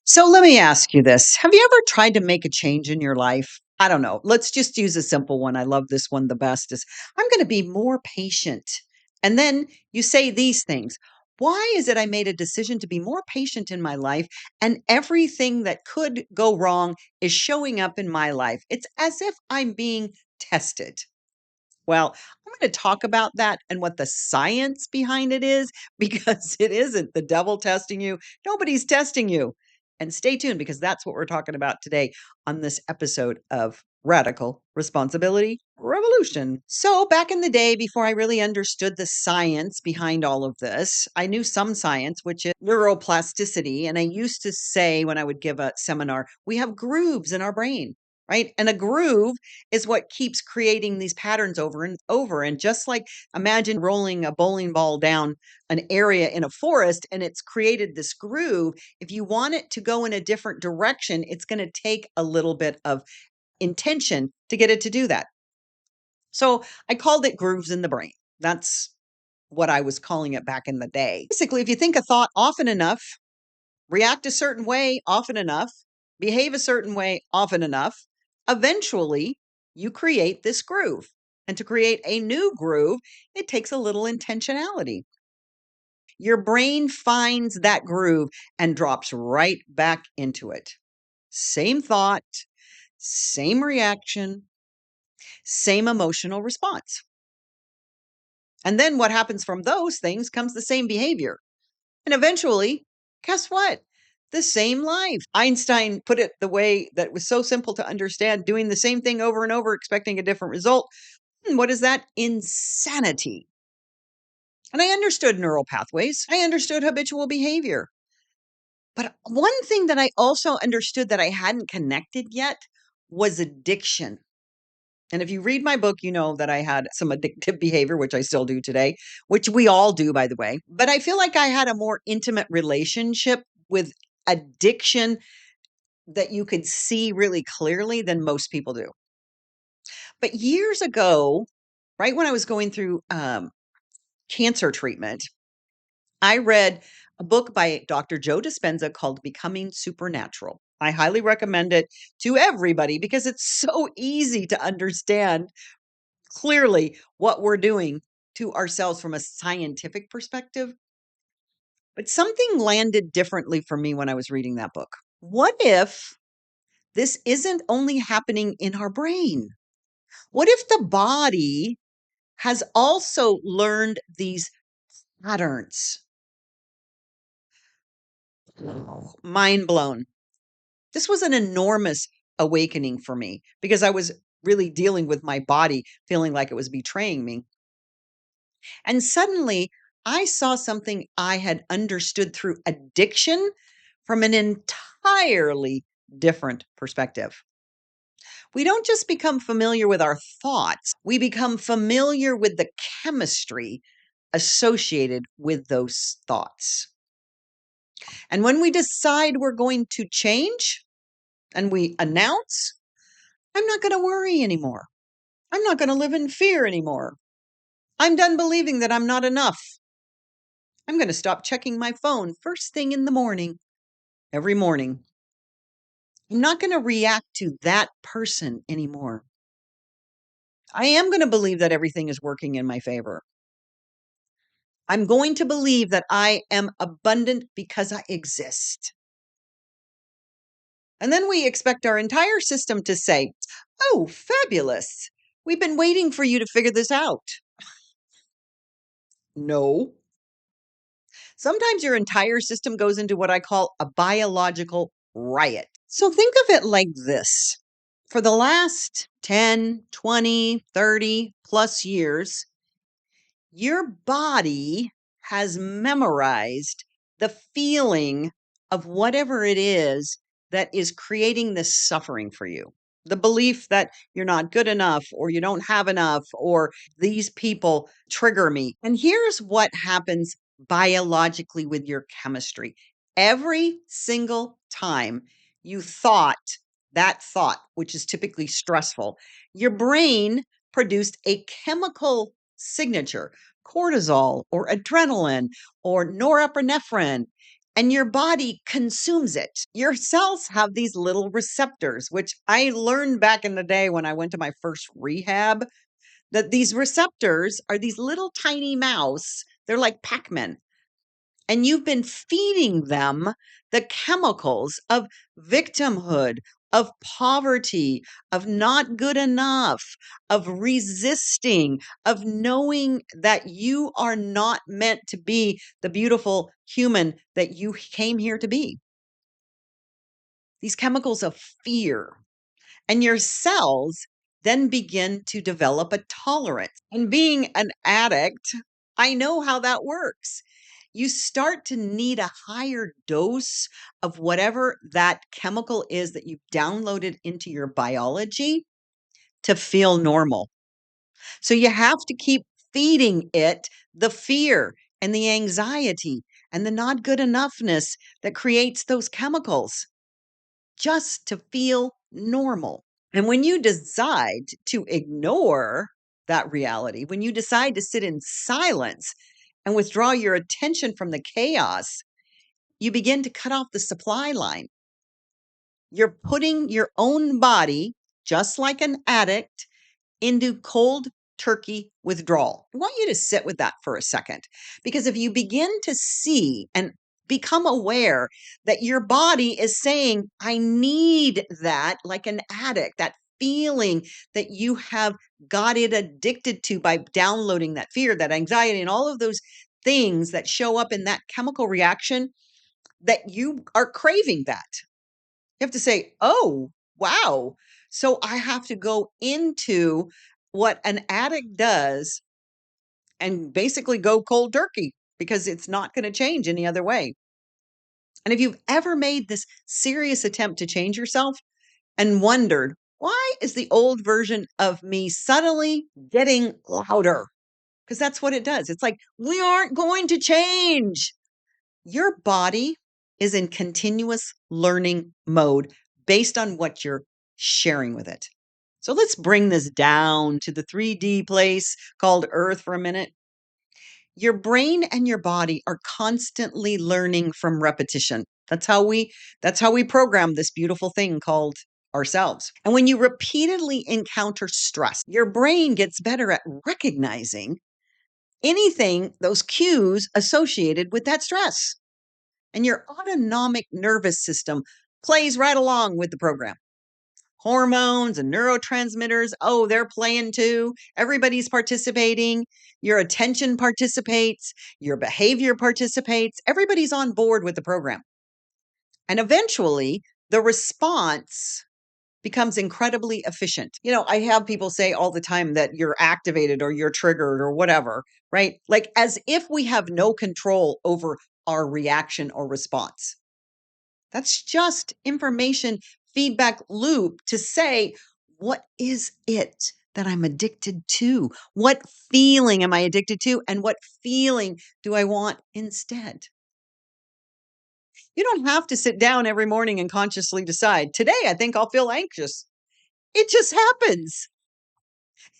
So let me ask you this. Have you ever tried to make a change in your life? I don't know. Let's just use a simple one. I love this one the best is I'm going to be more patient. And then you say these things. Why is it I made a decision to be more patient in my life and everything that could go wrong is showing up in my life? It's as if I'm being tested. Well, I'm going to talk about that and what the science behind it is because it isn't the devil testing you. Nobody's testing you. And stay tuned because that's what we're talking about today on this episode of Radical Responsibility Revolution. So, back in the day, before I really understood the science behind all of this, I knew some science, which is neuroplasticity. And I used to say when I would give a seminar, we have grooves in our brain, right? And a groove is what keeps creating these patterns over and over. And just like imagine rolling a bowling ball down an area in a forest and it's created this groove. If you want it to go in a different direction, it's going to take a little bit of intention to get it to do that. So I called it grooves in the brain. That's what I was calling it back in the day. Basically, if you think a thought often enough, react a certain way often enough, behave a certain way often enough, eventually you create this groove. And to create a new groove, it takes a little intentionality. Your brain finds that groove and drops right back into it. Same thought, same reaction, same emotional response. And then what happens from those things comes the same behavior. And eventually, guess what? The same life. Einstein put it the way that was so simple to understand, doing the same thing over and over, expecting a different result. What is that? Insanity. And I understood neural pathways. I understood habitual behavior. But one thing that I also understood that I hadn't connected yet was addiction. And if you read my book, you know that I had some addictive behavior, which I still do today, which we all do, by the way. But I feel like I had a more intimate relationship with addiction that you could see really clearly than most people do. But years ago, right when I was going through cancer treatment, I read a book by Dr. Joe Dispenza called Becoming Supernatural. I highly recommend it to everybody because it's so easy to understand clearly what we're doing to ourselves from a scientific perspective. But something landed differently for me when I was reading that book. What if this isn't only happening in our brain? What if the body has also learned these patterns? Mind blown. This was an enormous awakening for me because I was really dealing with my body feeling like it was betraying me. And suddenly I saw something I had understood through addiction from an entirely different perspective. We don't just become familiar with our thoughts, we become familiar with the chemistry associated with those thoughts. And when we decide we're going to change and we announce, I'm not going to worry anymore. I'm not going to live in fear anymore. I'm done believing that I'm not enough. I'm going to stop checking my phone first thing in the morning, every morning. I'm not going to react to that person anymore. I am going to believe that everything is working in my favor. I'm going to believe that I am abundant because I exist. And then we expect our entire system to say, oh, fabulous. We've been waiting for you to figure this out. No. Sometimes your entire system goes into what I call a biological riot. So think of it like this. For the last 10, 20, 30 plus years, your body has memorized the feeling of whatever it is that is creating this suffering for you. The belief that you're not good enough or you don't have enough or these people trigger me. And here's what happens biologically with your chemistry. Every single time you thought that thought, which is typically stressful, your brain produced a chemical signature, cortisol or adrenaline or norepinephrine. and your body consumes it. Your cells have these little receptors, which I learned back in the day when I went to my first rehab, that these receptors are these little tiny mouse. They're like Pac-Man. And you've been feeding them the chemicals of victimhood, of poverty, of not good enough, of resisting, of knowing that you are not meant to be the beautiful human that you came here to be. These chemicals of fear. And your cells then begin to develop a tolerance. And being an addict, I know how that works. You start to need a higher dose of whatever that chemical is that you've downloaded into your biology to feel normal. So you have to keep feeding it the fear and the anxiety and the not good enoughness that creates those chemicals just to feel normal. And when you decide to ignore that reality, when you decide to sit in silence and withdraw your attention from the chaos, you begin to cut off the supply line. You're putting your own body, just like an addict, into cold turkey withdrawal. I want you to sit with that for a second, because if you begin to see and become aware that your body is saying, I need that, like an addict, that feeling that you have got it addicted to by downloading that fear, that anxiety, and all of those things that show up in that chemical reaction, that you are craving that. You have to say, "Oh, wow. So I have to go into what an addict does and basically go cold turkey because it's not gonna change any other way." And if you've ever made this serious attempt to change yourself and wondered, "Why is the old version of me suddenly getting louder?" Because that's what it does. It's like, "We aren't going to change." Your body is in continuous learning mode based on what you're sharing with it. So let's bring this down to the 3D place called Earth for a minute. Your brain and your body are constantly learning from repetition. That's how we program this beautiful thing called ourselves. And when you repeatedly encounter stress, your brain gets better at recognizing anything, those cues associated with that stress. And your autonomic nervous system plays right along with the program. Hormones and neurotransmitters, oh, they're playing too. Everybody's participating. Your attention participates. Your behavior participates. Everybody's on board with the program. And eventually, the response becomes incredibly efficient. I have people say all the time that you're activated or you're triggered or whatever, right? Like as if we have no control over our reaction or response. That's just information feedback loop to say, what is it that I'm addicted to? What feeling am I addicted to? And what feeling do I want instead? You don't have to sit down every morning and consciously decide, today I think I'll feel anxious. It just happens.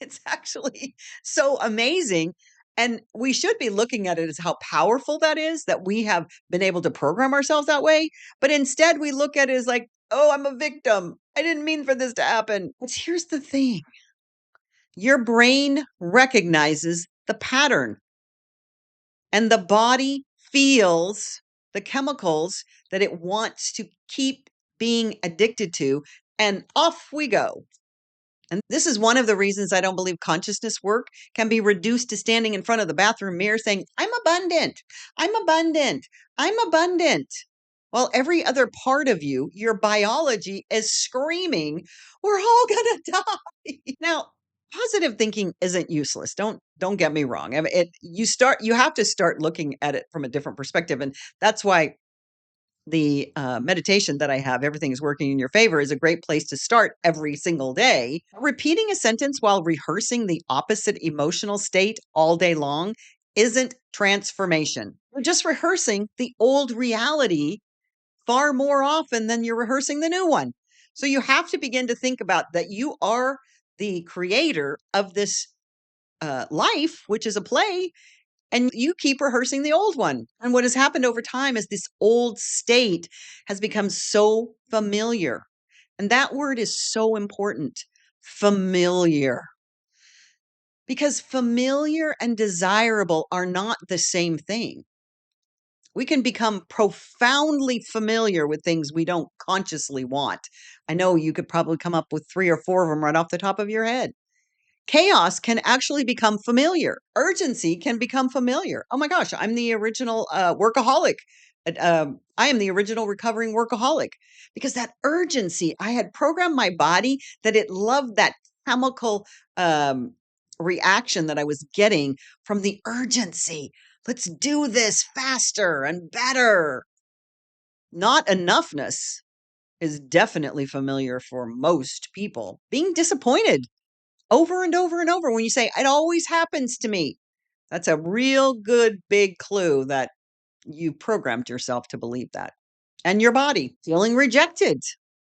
It's actually so amazing. And we should be looking at it as how powerful that is, that we have been able to program ourselves that way. But instead, we look at it as like, oh, I'm a victim. I didn't mean for this to happen. But here's the thing, your brain recognizes the pattern, and the body feels the chemicals that it wants to keep being addicted to. And off we go. And this is one of the reasons I don't believe consciousness work can be reduced to standing in front of the bathroom mirror saying, I'm abundant, I'm abundant, I'm abundant. While every other part of you, your biology is screaming, we're all gonna die. Now, positive thinking isn't useless. Don't get me wrong. I mean, you have to start looking at it from a different perspective. And that's why the meditation that I have, everything is working in your favor, is a great place to start every single day. Repeating a sentence while rehearsing the opposite emotional state all day long isn't transformation. You're just rehearsing the old reality far more often than you're rehearsing the new one. So you have to begin to think about that you are the creator of this life, which is a play, and you keep rehearsing the old one. And what has happened over time is this old state has become so familiar. And that word is so important, familiar, because familiar and desirable are not the same thing. We can become profoundly familiar with things we don't consciously want. I know you could probably come up with 3 or 4 of them right off the top of your head. Chaos can actually become familiar. Urgency can become familiar. Oh my gosh, I'm the original workaholic. I am the original recovering workaholic because that urgency, I had programmed my body that it loved that chemical um, reaction that I was getting from the urgency. Let's do this faster and better. Not-enoughness is definitely familiar for most people. Being disappointed over and over and over when you say, "It always happens to me." That's a real good big clue that you programmed yourself to believe that. And your body feeling rejected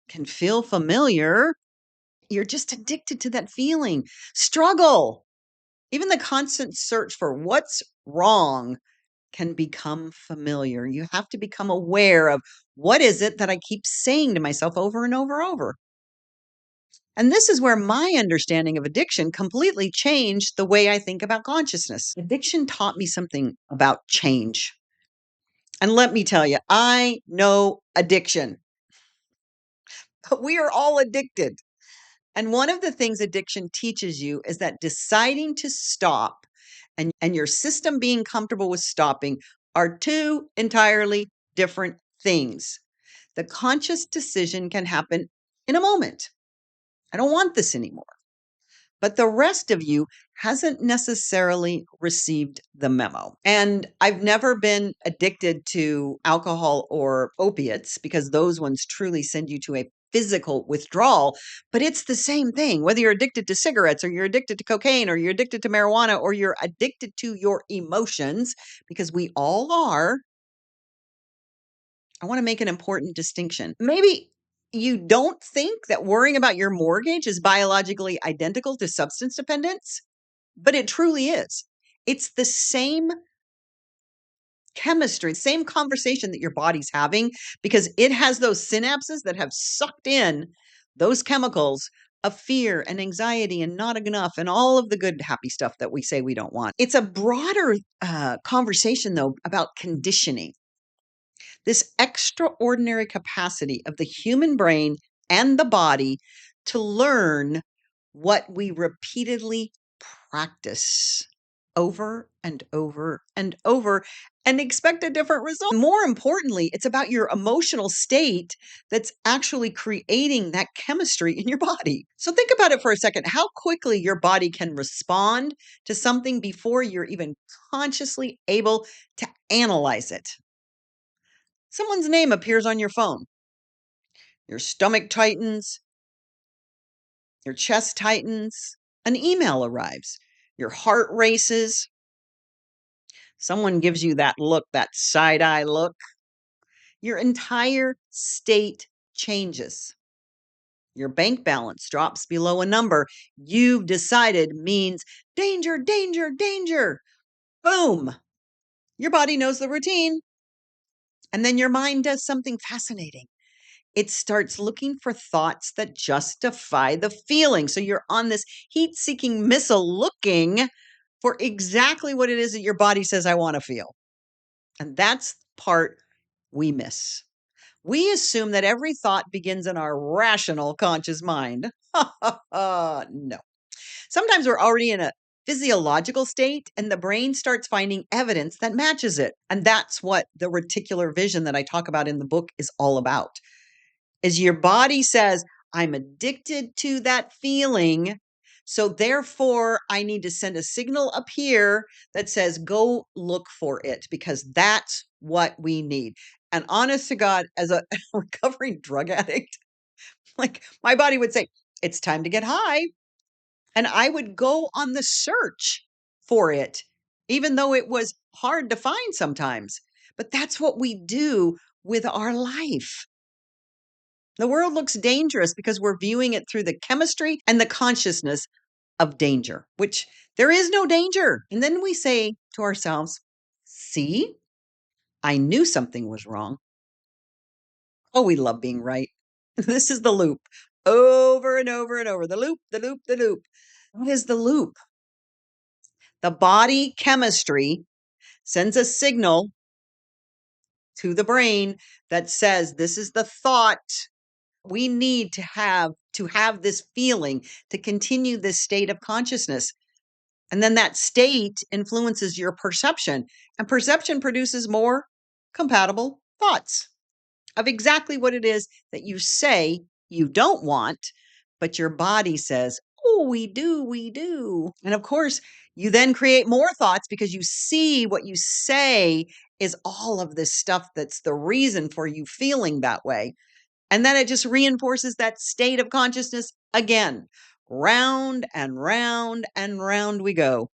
can feel familiar. You're just addicted to that feeling. Struggle. Even the constant search for what's wrong can become familiar. You have to become aware of what is it that I keep saying to myself over and over and over. And this is where my understanding of addiction completely changed the way I think about consciousness. Addiction taught me something about change. And let me tell you, I know addiction, but we are all addicted. And one of the things addiction teaches you is that deciding to stop and your system being comfortable with stopping are two entirely different things. The conscious decision can happen in a moment. I don't want this anymore. But the rest of you hasn't necessarily received the memo. And I've never been addicted to alcohol or opiates because those ones truly send you to a physical withdrawal, but it's the same thing. Whether you're addicted to cigarettes or you're addicted to cocaine or you're addicted to marijuana or you're addicted to your emotions, because we all are, I want to make an important distinction. Maybe you don't think that worrying about your mortgage is biologically identical to substance dependence, but it truly is. It's the same chemistry, same conversation that your body's having because it has those synapses that have sucked in those chemicals of fear and anxiety and not enough and all of the good, happy stuff that we say we don't want. It's a broader conversation, though, about conditioning. This extraordinary capacity of the human brain and the body to learn what we repeatedly practice over and over and over and expect a different result. More importantly, it's about your emotional state that's actually creating that chemistry in your body. So think about it for a second, how quickly your body can respond to something before you're even consciously able to analyze it. Someone's name appears on your phone. Your stomach tightens, your chest tightens, an email arrives, your heart races. Someone gives you that look, that side eye look. Your entire state changes. Your bank balance drops below a number you've decided means danger, danger, danger. Boom. Your body knows the routine. And then your mind does something fascinating. It starts looking for thoughts that justify the feeling. So you're on this heat seeking missile looking for exactly what it is that your body says, I want to feel. And that's the part we miss. We assume that every thought begins in our rational conscious mind. No. Sometimes we're already in a physiological state and the brain starts finding evidence that matches it. And that's what the reticular vision that I talk about in the book is all about. Is your body says, I'm addicted to that feeling. So therefore, I need to send a signal up here that says, go look for it because that's what we need. And honest to God, as a recovering drug addict, like my body would say, it's time to get high. And I would go on the search for it, even though it was hard to find sometimes. But that's what we do with our life. The world looks dangerous because we're viewing it through the chemistry and the consciousness of danger, which there is no danger. And then we say to ourselves, see, I knew something was wrong. Oh, we love being right. This is the loop over and over and over. The loop, the loop, the loop. What is the loop? The body chemistry sends a signal to the brain that says this is the thought we need to have this feeling to continue this state of consciousness. And then that state influences your perception, and perception produces more compatible thoughts of exactly what it is that you say you don't want, but your body says, oh, we do, we do. And of course, you then create more thoughts because you see what you say is all of this stuff that's the reason for you feeling that way. And then it just reinforces that state of consciousness again. Round and round and round we go.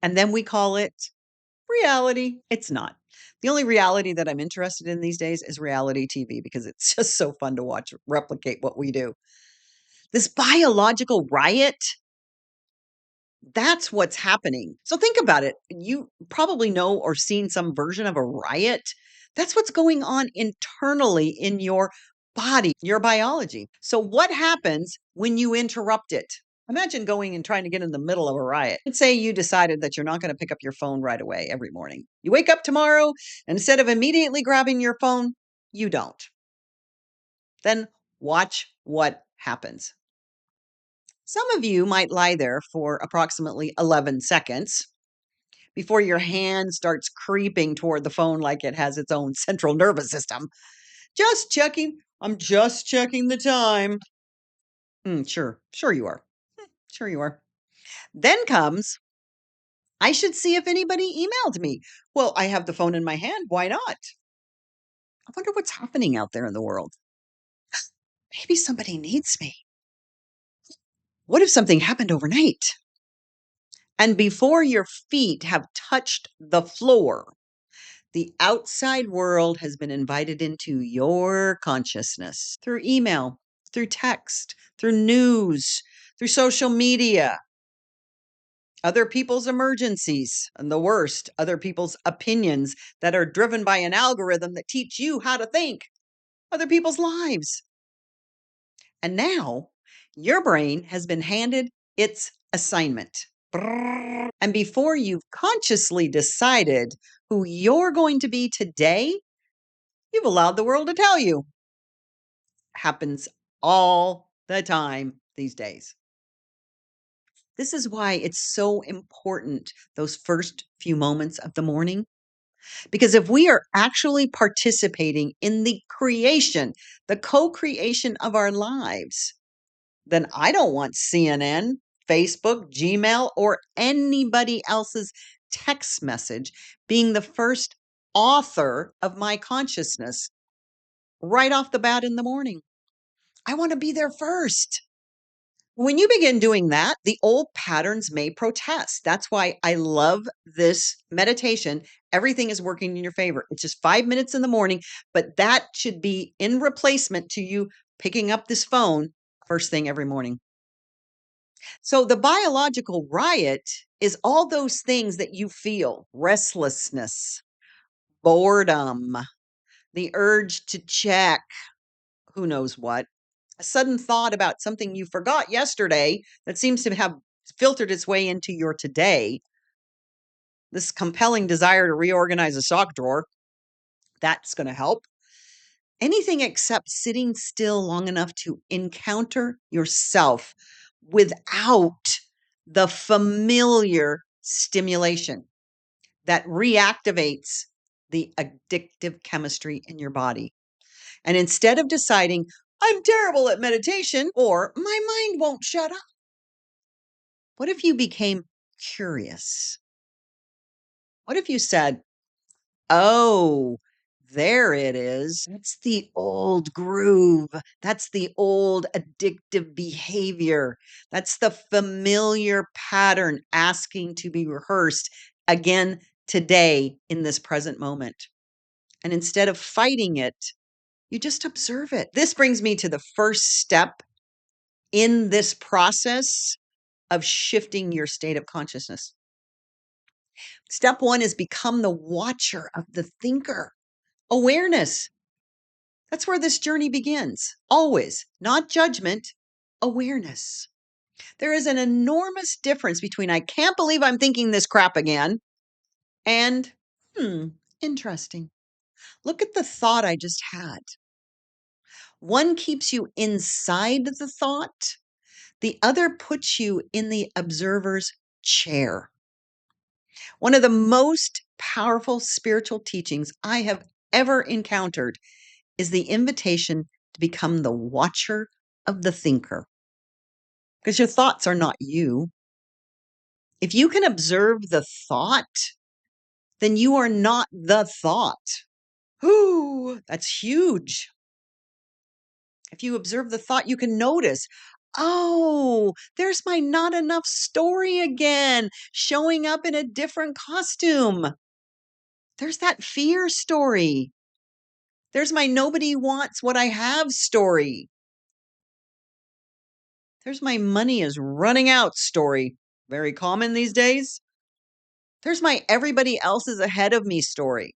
And then we call it reality. It's not. The only reality that I'm interested in these days is reality TV because it's just so fun to watch replicate what we do. This biological riot, that's what's happening. So think about it. You probably know or seen some version of a riot. That's what's going on internally in your body, your biology. So what happens when you interrupt it? Imagine going and trying to get in the middle of a riot. Let's say you decided that you're not going to pick up your phone right away every morning. You wake up tomorrow, and instead of immediately grabbing your phone, you don't. Then watch what happens. Some of you might lie there for approximately 11 seconds before your hand starts creeping toward the phone like it has its own central nervous system. Just checking. I'm just checking the time. Sure you are. Sure you are. Then comes, I should see if anybody emailed me. Well, I have the phone in my hand. Why not? I wonder what's happening out there in the world. Maybe somebody needs me. What if something happened overnight? And before your feet have touched the floor, the outside world has been invited into your consciousness through email, through text, through news, through social media, other people's emergencies, and the worst, other people's opinions that are driven by an algorithm that teach you how to think, other people's lives. And now your brain has been handed its assignment. And before you've consciously decided who you're going to be today, you've allowed the world to tell you. Happens all the time these days. This is why it's so important, those first few moments of the morning. Because if we are actually participating in the creation, the co-creation of our lives, then I don't want CNN, Facebook, Gmail, or anybody else's text message being the first author of my consciousness right off the bat in the morning. I want to be there first. When you begin doing that, the old patterns may protest. That's why I love this meditation. Everything is working in your favor. It's just 5 minutes in the morning, but that should be in replacement to you picking up this phone first thing every morning. So the biological riot is all those things that you feel: restlessness, boredom, the urge to check who knows what, a sudden thought about something you forgot yesterday that seems to have filtered its way into your today, this compelling desire to reorganize a sock drawer, that's going to help. Anything except sitting still long enough to encounter yourself without the familiar stimulation that reactivates the addictive chemistry in your body. And instead of deciding, I'm terrible at meditation, or my mind won't shut up, what if you became curious? What if you said, oh, there it is. That's the old groove. That's the old addictive behavior. That's the familiar pattern asking to be rehearsed again today in this present moment. And instead of fighting it, you just observe it. This brings me to the first step in this process of shifting your state of consciousness. Step one is become the watcher of the thinker. Awareness. That's where this journey begins. Always, not judgment, awareness. There is an enormous difference between I can't believe I'm thinking this crap again and, interesting. Look at the thought I just had. One keeps you inside the thought, the other puts you in the observer's chair. One of the most powerful spiritual teachings I have ever encountered is the invitation to become the watcher of the thinker. Because your thoughts are not you. If you can observe the thought, then you are not the thought. Ooh, that's huge. If you observe the thought, you can notice, oh, there's my not enough story again, showing up in a different costume. There's that fear story. There's my nobody wants what I have story. There's my money is running out story. Very common these days. There's my everybody else is ahead of me story.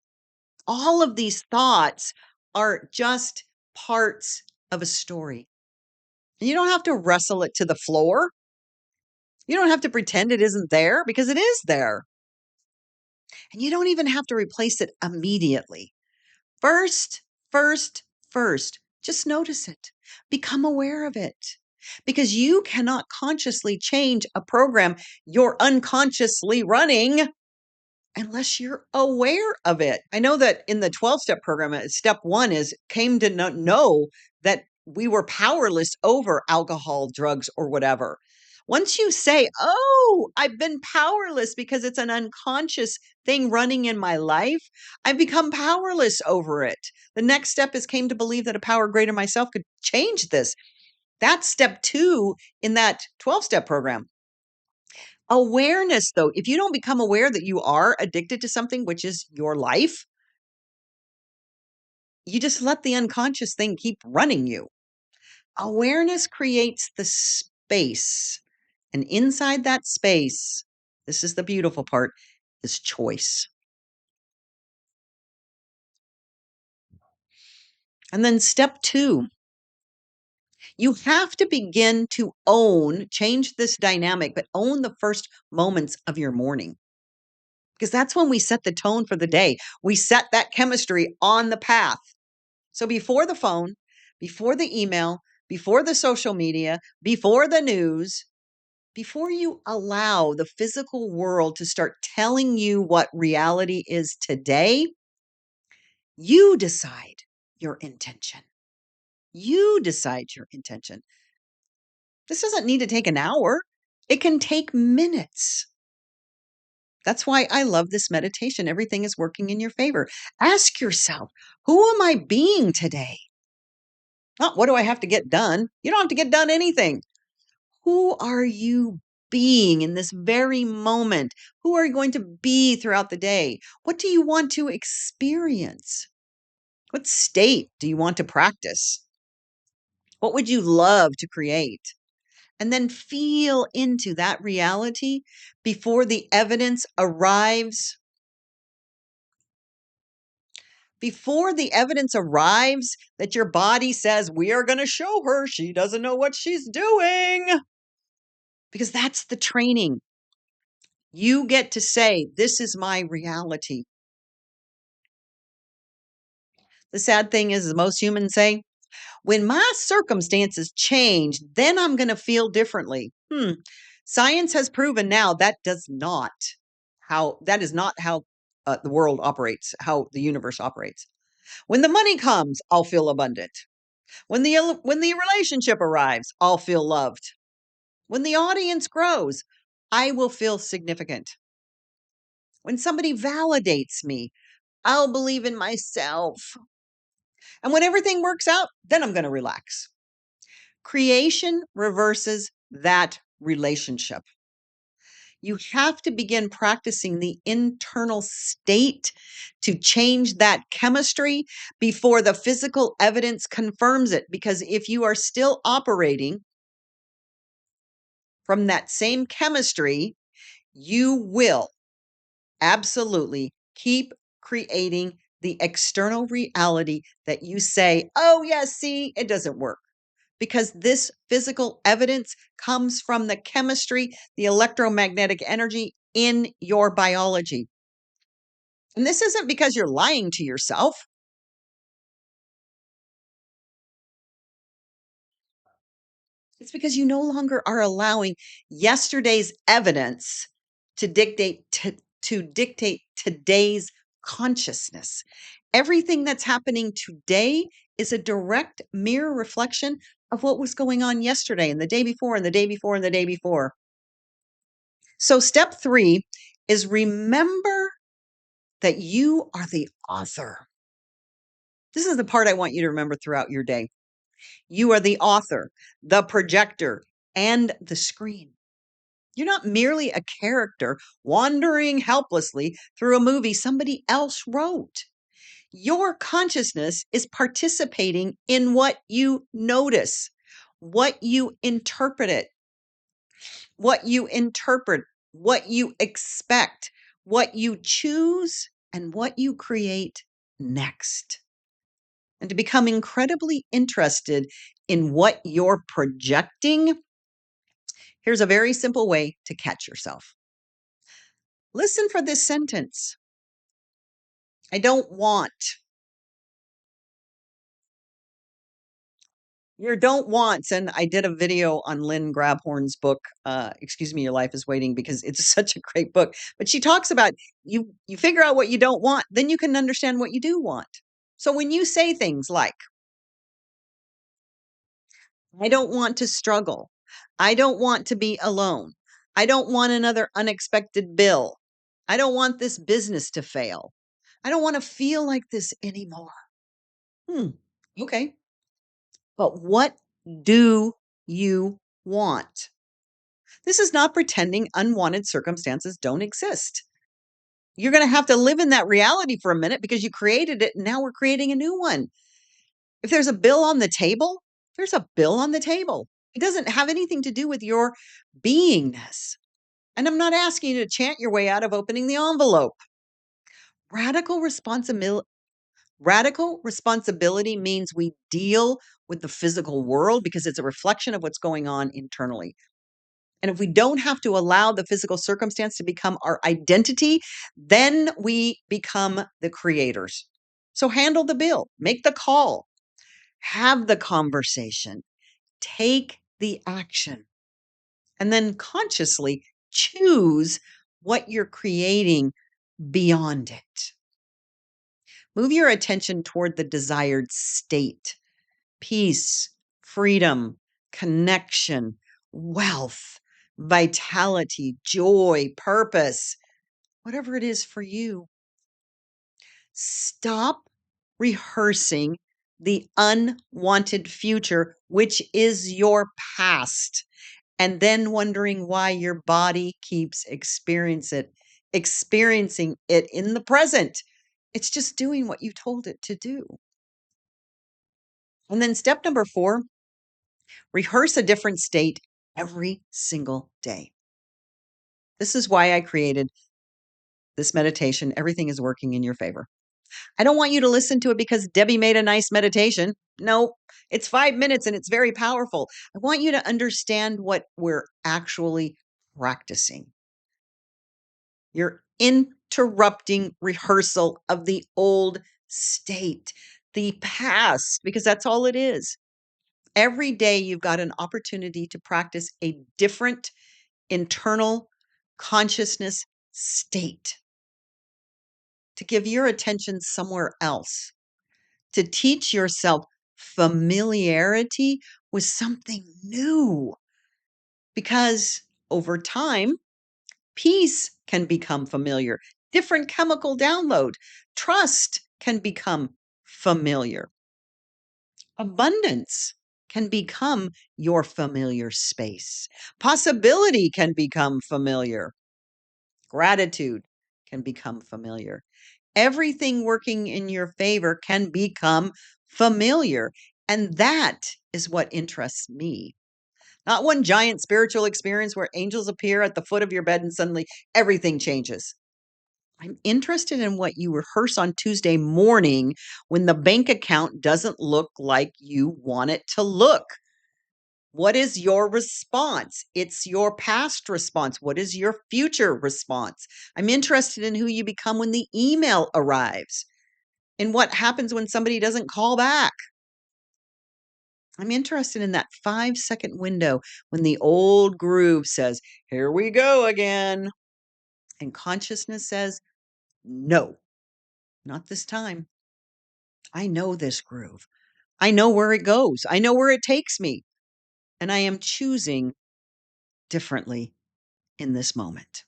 All of these thoughts are just parts of a story. And you don't have to wrestle it to the floor. You don't have to pretend it isn't there because it is there. And you don't even have to replace it immediately. First, first, first, just notice it. Become aware of it. Because you cannot consciously change a program you're unconsciously running unless you're aware of it. I know that in the 12-step program, step one is came to know that we were powerless over alcohol, drugs, or whatever. Once you say, oh, I've been powerless because it's an unconscious thing running in my life, I've become powerless over it. The next step is came to believe that a power greater than myself could change this. That's step two in that 12-step program. Awareness, though, if you don't become aware that you are addicted to something, which is your life, you just let the unconscious thing keep running you. Awareness creates the space. And inside that space, this is the beautiful part, is choice. And then step two, you have to begin to change this dynamic, but own the first moments of your morning. Because that's when we set the tone for the day. We set that chemistry on the path. So before the phone, before the email, before the social media, before the news, before you allow the physical world to start telling you what reality is today, you decide your intention. You decide your intention. This doesn't need to take an hour. It can take minutes. That's why I love this meditation. Everything is working in your favor. Ask yourself, who am I being today? Not what do I have to get done? You don't have to get done anything. Who are you being in this very moment? Who are you going to be throughout the day? What do you want to experience? What state do you want to practice? What would you love to create? And then feel into that reality before the evidence arrives. Before the evidence arrives that your body says, we are going to show her she doesn't know what she's doing. Because that's the training. You get to say, this is my reality. The sad thing is most humans say, when my circumstances change, then I'm going to feel differently. Science has proven now that is not how the world operates, how the universe operates. When the money comes, I'll feel abundant. When the relationship arrives, I'll feel loved. When the audience grows, I will feel significant. When somebody validates me, I'll believe in myself. And when everything works out, then I'm going to relax. Creation reverses that relationship. You have to begin practicing the internal state to change that chemistry before the physical evidence confirms it. Because if you are still operating from that same chemistry, you will absolutely keep creating the external reality that you say, oh, yeah, see, it doesn't work. Because this physical evidence comes from the chemistry, the electromagnetic energy in your biology. And this isn't because you're lying to yourself. It's because you no longer are allowing yesterday's evidence to dictate today's consciousness. Everything that's happening today is a direct mirror reflection of what was going on yesterday and the day before and the day before and the day before. So step 3 is remember that you are the author. This is the part I want you to remember throughout your day. You are the author, the projector, and the screen. You're not merely a character wandering helplessly through a movie somebody else wrote. Your consciousness is participating in what you notice, what you interpret it, what you interpret, what you expect, what you choose, and what you create next. And to become incredibly interested in what you're projecting, here's a very simple way to catch yourself. Listen for this sentence. I don't want. Your don't wants. And I did a video on Lynn Grabhorn's book, Excuse Me, Your Life is Waiting, because it's such a great book. But she talks about you figure out what you don't want, then you can understand what you do want. So when you say things like, I don't want to struggle. I don't want to be alone. I don't want another unexpected bill. I don't want this business to fail. I don't want to feel like this anymore. Hmm. Okay. But what do you want? This is not pretending unwanted circumstances don't exist. You're going to have to live in that reality for a minute because you created it and now we're creating a new one. If there's a bill on the table, there's a bill on the table. It doesn't have anything to do with your beingness. And I'm not asking you to chant your way out of opening the envelope. Radical responsibility Radical responsibility means we deal with the physical world because it's a reflection of what's going on internally. And if we don't have to allow the physical circumstance to become our identity, then we become the creators. So handle the bill, make the call, have the conversation, take the action, and then consciously choose what you're creating beyond it. Move your attention toward the desired state, peace, freedom, connection, wealth, vitality, joy, purpose, whatever it is for you. Stop rehearsing the unwanted future, which is your past, and then wondering why your body keeps experiencing it in the present. It's just doing what you told it to do. And then step number 4, rehearse a different state every single day. This is why I created this meditation. Everything is working in your favor. I don't want you to listen to it because Debbie made a nice meditation. No, it's 5 minutes and it's very powerful. I want you to understand what we're actually practicing. You're interrupting rehearsal of the old state, the past, because that's all it is. Every day you've got an opportunity to practice a different internal consciousness state, to give your attention somewhere else, to teach yourself familiarity with something new. Because over time, peace can become familiar, different chemical download, trust can become familiar, abundance can become your familiar space, possibility can become familiar, gratitude can become familiar. Everything working in your favor can become familiar. And that is what interests me. Not one giant spiritual experience where angels appear at the foot of your bed and suddenly everything changes. I'm interested in what you rehearse on Tuesday morning when the bank account doesn't look like you want it to look. What is your response? It's your past response. What is your future response? I'm interested in who you become when the email arrives and what happens when somebody doesn't call back. I'm interested in that 5-second window when the old groove says, "Here we go again." And consciousness says, "No, not this time. I know this groove. I know where it goes. I know where it takes me. And I am choosing differently in this moment."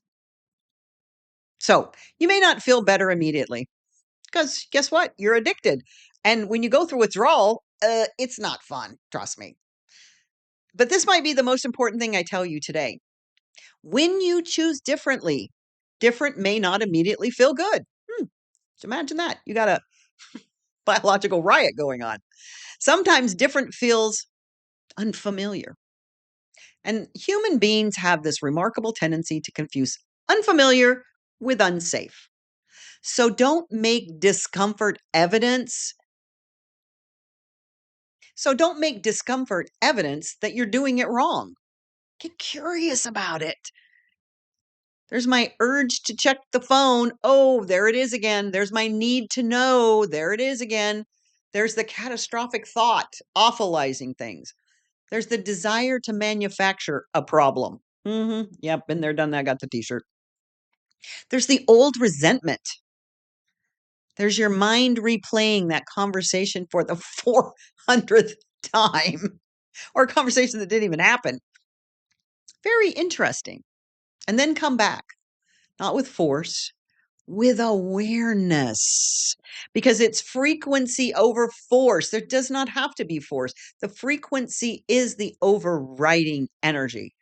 So you may not feel better immediately because guess what? You're addicted. And when you go through withdrawal, it's not fun. Trust me. But this might be the most important thing I tell you today. When you choose differently, different may not immediately feel good. Just imagine that. You got a biological riot going on. Sometimes different feels unfamiliar. And human beings have this remarkable tendency to confuse unfamiliar with unsafe. So don't make discomfort evidence. So don't make discomfort evidence that you're doing it wrong. Get curious about it. There's my urge to check the phone. Oh, there it is again. There's my need to know. There it is again. There's the catastrophic thought, awfulizing things. There's the desire to manufacture a problem. Yep, been there, done that, got the t-shirt. There's the old resentment. There's your mind replaying that conversation for the 400th time or a conversation that didn't even happen. Very interesting. And then come back, not with force, with awareness, because it's frequency over force. There does not have to be force. The frequency is the overriding energy.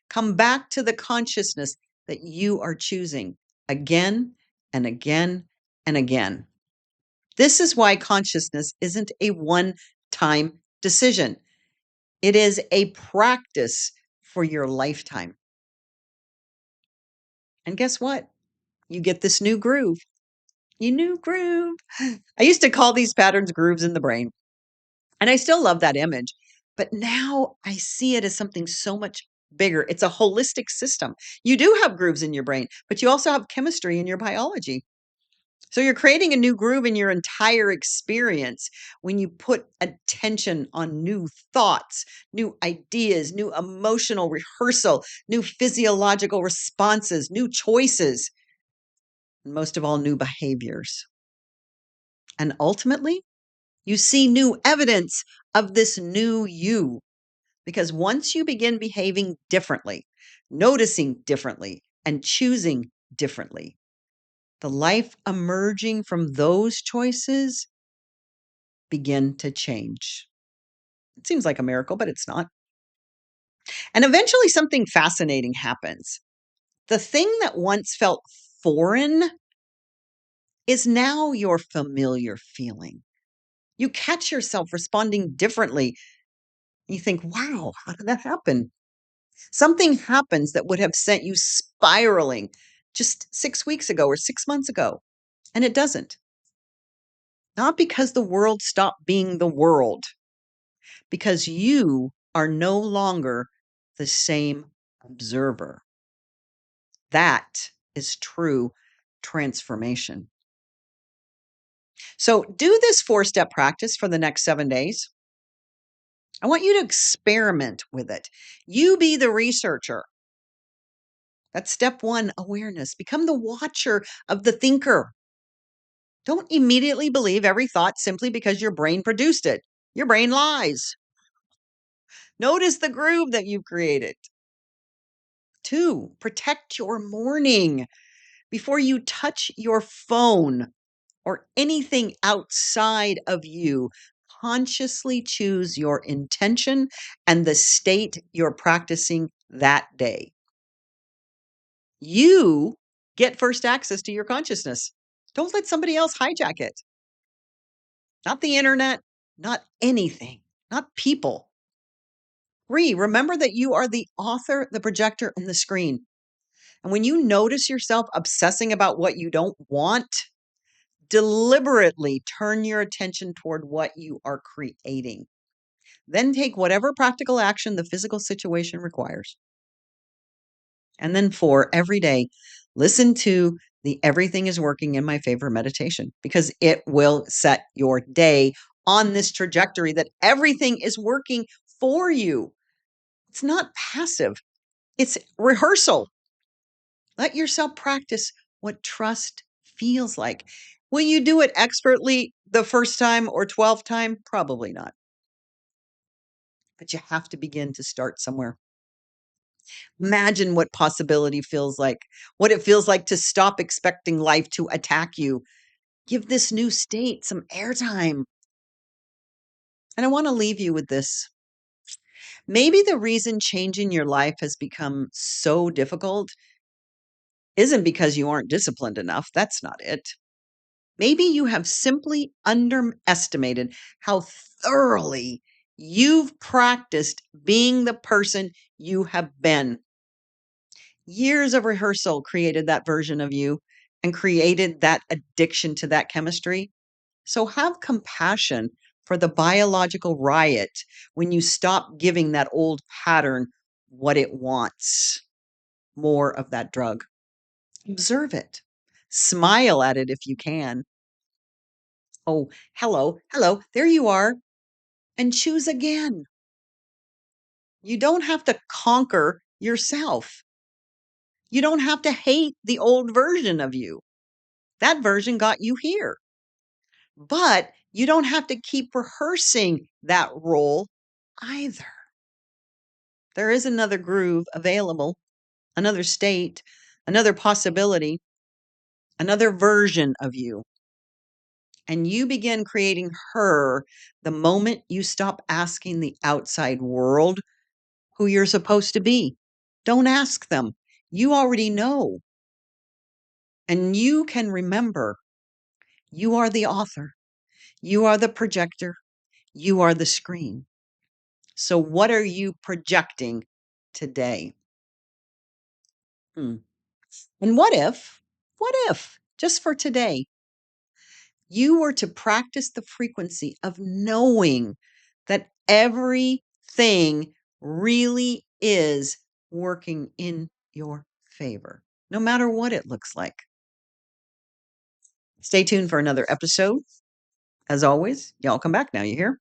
Come back to the consciousness that you are choosing again and again and again. This is why consciousness isn't a one-time decision. It is a practice for your lifetime. And guess what? You get this new groove. You new groove. I used to call these patterns grooves in the brain, and I still love that image. But now I see it as something so much bigger. It's a holistic system. You do have grooves in your brain, but you also have chemistry in your biology. So you're creating a new groove in your entire experience when you put attention on new thoughts, new ideas, new emotional rehearsal, new physiological responses, new choices, and most of all, new behaviors. And ultimately, you see new evidence of this new you. Because once you begin behaving differently, noticing differently, and choosing differently, the life emerging from those choices begin to change. It seems like a miracle, but it's not. And eventually something fascinating happens. The thing that once felt foreign is now your familiar feeling. You catch yourself responding differently. You think, wow, how did that happen? Something happens that would have sent you spiraling just 6 weeks ago or 6 months ago, and it doesn't. Not because the world stopped being the world, because you are no longer the same observer. That is true transformation. So, do this 4-step practice for the next 7 days. I want you to experiment with it. You be the researcher. That's step one, awareness. Become the watcher of the thinker. Don't immediately believe every thought simply because your brain produced it. Your brain lies. Notice the groove that you've created. 2, protect your morning. Before you touch your phone or anything outside of you, consciously choose your intention and the state you're practicing that day. You get first access to your consciousness. Don't let somebody else hijack it. Not the internet, not anything, not people. Remember that you are the author, the projector, and the screen. And when you notice yourself obsessing about what you don't want, deliberately turn your attention toward what you are creating. Then take whatever practical action the physical situation requires. And then 4, every day, listen to the Everything is Working in My Favor meditation because it will set your day on this trajectory that everything is working for you. It's not passive, it's rehearsal. Let yourself practice what trust feels like. Will you do it expertly the first time or 12th time? Probably not. But you have to begin to start somewhere. Imagine what possibility feels like, what it feels like to stop expecting life to attack you. Give this new state some airtime. And I want to leave you with this. Maybe the reason changing your life has become so difficult isn't because you aren't disciplined enough. That's not it. Maybe you have simply underestimated how thoroughly you've practiced being the person you have been. Years of rehearsal created that version of you and created that addiction to that chemistry. So have compassion for the biological riot when you stop giving that old pattern what it wants, more of that drug. Observe it. Smile at it if you can. Oh, hello, hello, there you are. And choose again. You don't have to conquer yourself. You don't have to hate the old version of you. That version got you here. But you don't have to keep rehearsing that role either. There is another groove available, another state, another possibility, another version of you. And you begin creating her the moment you stop asking the outside world who you're supposed to be. Don't ask them. You already know. And you can remember you are the author, you are the projector, you are the screen. So, what are you projecting today? Hmm. And what if, just for today, you were to practice the frequency of knowing that everything really is working in your favor, no matter what it looks like? Stay tuned for another episode. As always, y'all come back now, you hear?